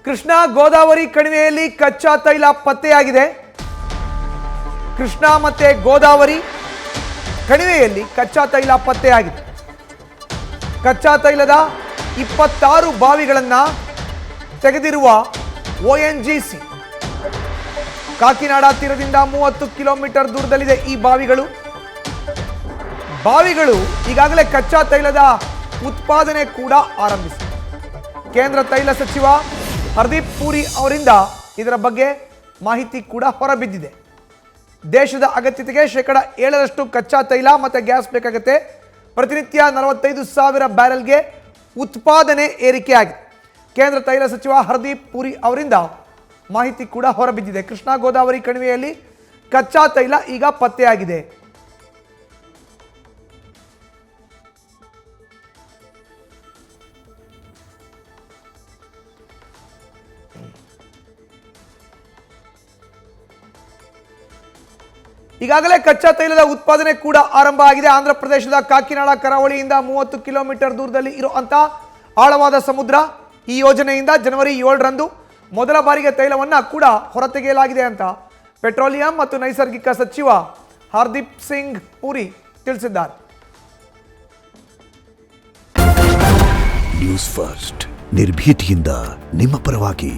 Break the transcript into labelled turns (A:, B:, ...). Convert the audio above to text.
A: ಕೃಷ್ಣಾ ಗೋದಾವರಿ ಕಣಿವೆಯಲ್ಲಿ ಕಚ್ಚಾ ತೈಲ ಪತ್ತೆಯಾಗಿದೆ. ಕೃಷ್ಣಾ ಮತ್ತೆ ಗೋದಾವರಿ ಕಣಿವೆಯಲ್ಲಿ ಕಚ್ಚಾ ತೈಲ ಪತ್ತೆಯಾಗಿದೆ. ಕಚ್ಚಾ ತೈಲದ 26 ಬಾವಿಗಳನ್ನು ತೆಗೆದಿರುವ ONGC ಕಾಕಿನಾಡ ತೀರದಿಂದ 30 ಕಿಲೋಮೀಟರ್ ದೂರದಲ್ಲಿದೆ. ಈ ಬಾವಿಗಳು ಈಗಾಗಲೇ ಕಚ್ಚಾ ತೈಲದ ಉತ್ಪಾದನೆ ಕೂಡ ಆರಂಭಿಸಿದೆ. ಕೇಂದ್ರ ತೈಲ ಸಚಿವ ಹರ್ದೀಪ್ ಪುರಿ ಅವರಿಂದ ಇದರ ಬಗ್ಗೆ ಮಾಹಿತಿ ಕೂಡ ಹೊರಬಿದ್ದಿದೆ. ದೇಶದ ಅಗತ್ಯತೆಗೆ 7% ಕಚ್ಚಾ ತೈಲ ಮತ್ತು ಗ್ಯಾಸ್ ಬೇಕಾಗುತ್ತೆ. ಪ್ರತಿನಿತ್ಯ 45,000 ಬ್ಯಾರೆಲ್ಗೆ ಉತ್ಪಾದನೆ ಏರಿಕೆಯಾಗಿದೆ. ಕೇಂದ್ರ ತೈಲ ಸಚಿವ ಹರ್ದೀಪ್ ಪುರಿ ಅವರಿಂದ ಮಾಹಿತಿ ಕೂಡ ಹೊರಬಿದ್ದಿದೆ. ಕೃಷ್ಣಾ ಗೋದಾವರಿ ಕಣಿವೆಯಲ್ಲಿ ಕಚ್ಚಾ ತೈಲ ಈಗ ಪತ್ತೆಯಾಗಿದೆ. ಈಗಾಗಲೇ ಕಚ್ಚಾ ತೈಲದ ಉತ್ಪಾದನೆ ಕೂಡ ಆರಂಭ ಆಗಿದೆ. ಆಂಧ್ರ ಪ್ರದೇಶದ ಕಾಕಿನಾಡ ಕರಾವಳಿಯಿಂದ 30 ಕಿಲೋಮೀಟರ್ ದೂರದಲ್ಲಿ ಇರುವಂತಹ ಆಳವಾದ ಸಮುದ್ರ. ಈ ಯೋಜನೆಯಿಂದ ಜನವರಿ 7ರಂದು ಮೊದಲ ಬಾರಿಗೆ ತೈಲವನ್ನು ಕೂಡ ಹೊರತೆಗೆಯಲಾಗಿದೆ ಅಂತ ಪೆಟ್ರೋಲಿಯಂ ಮತ್ತು ನೈಸರ್ಗಿಕ ಸಚಿವ ಹರ್ದೀಪ್ ಸಿಂಗ್ ಪುರಿ ತಿಳಿಸಿದ್ದಾರೆ.
B: ನ್ಯೂಸ್ ಫಸ್ಟ್ ನಿರ್ಭೀತಿಯಿಂದ ನಿಮ್ಮ ಪರವಾಗಿ.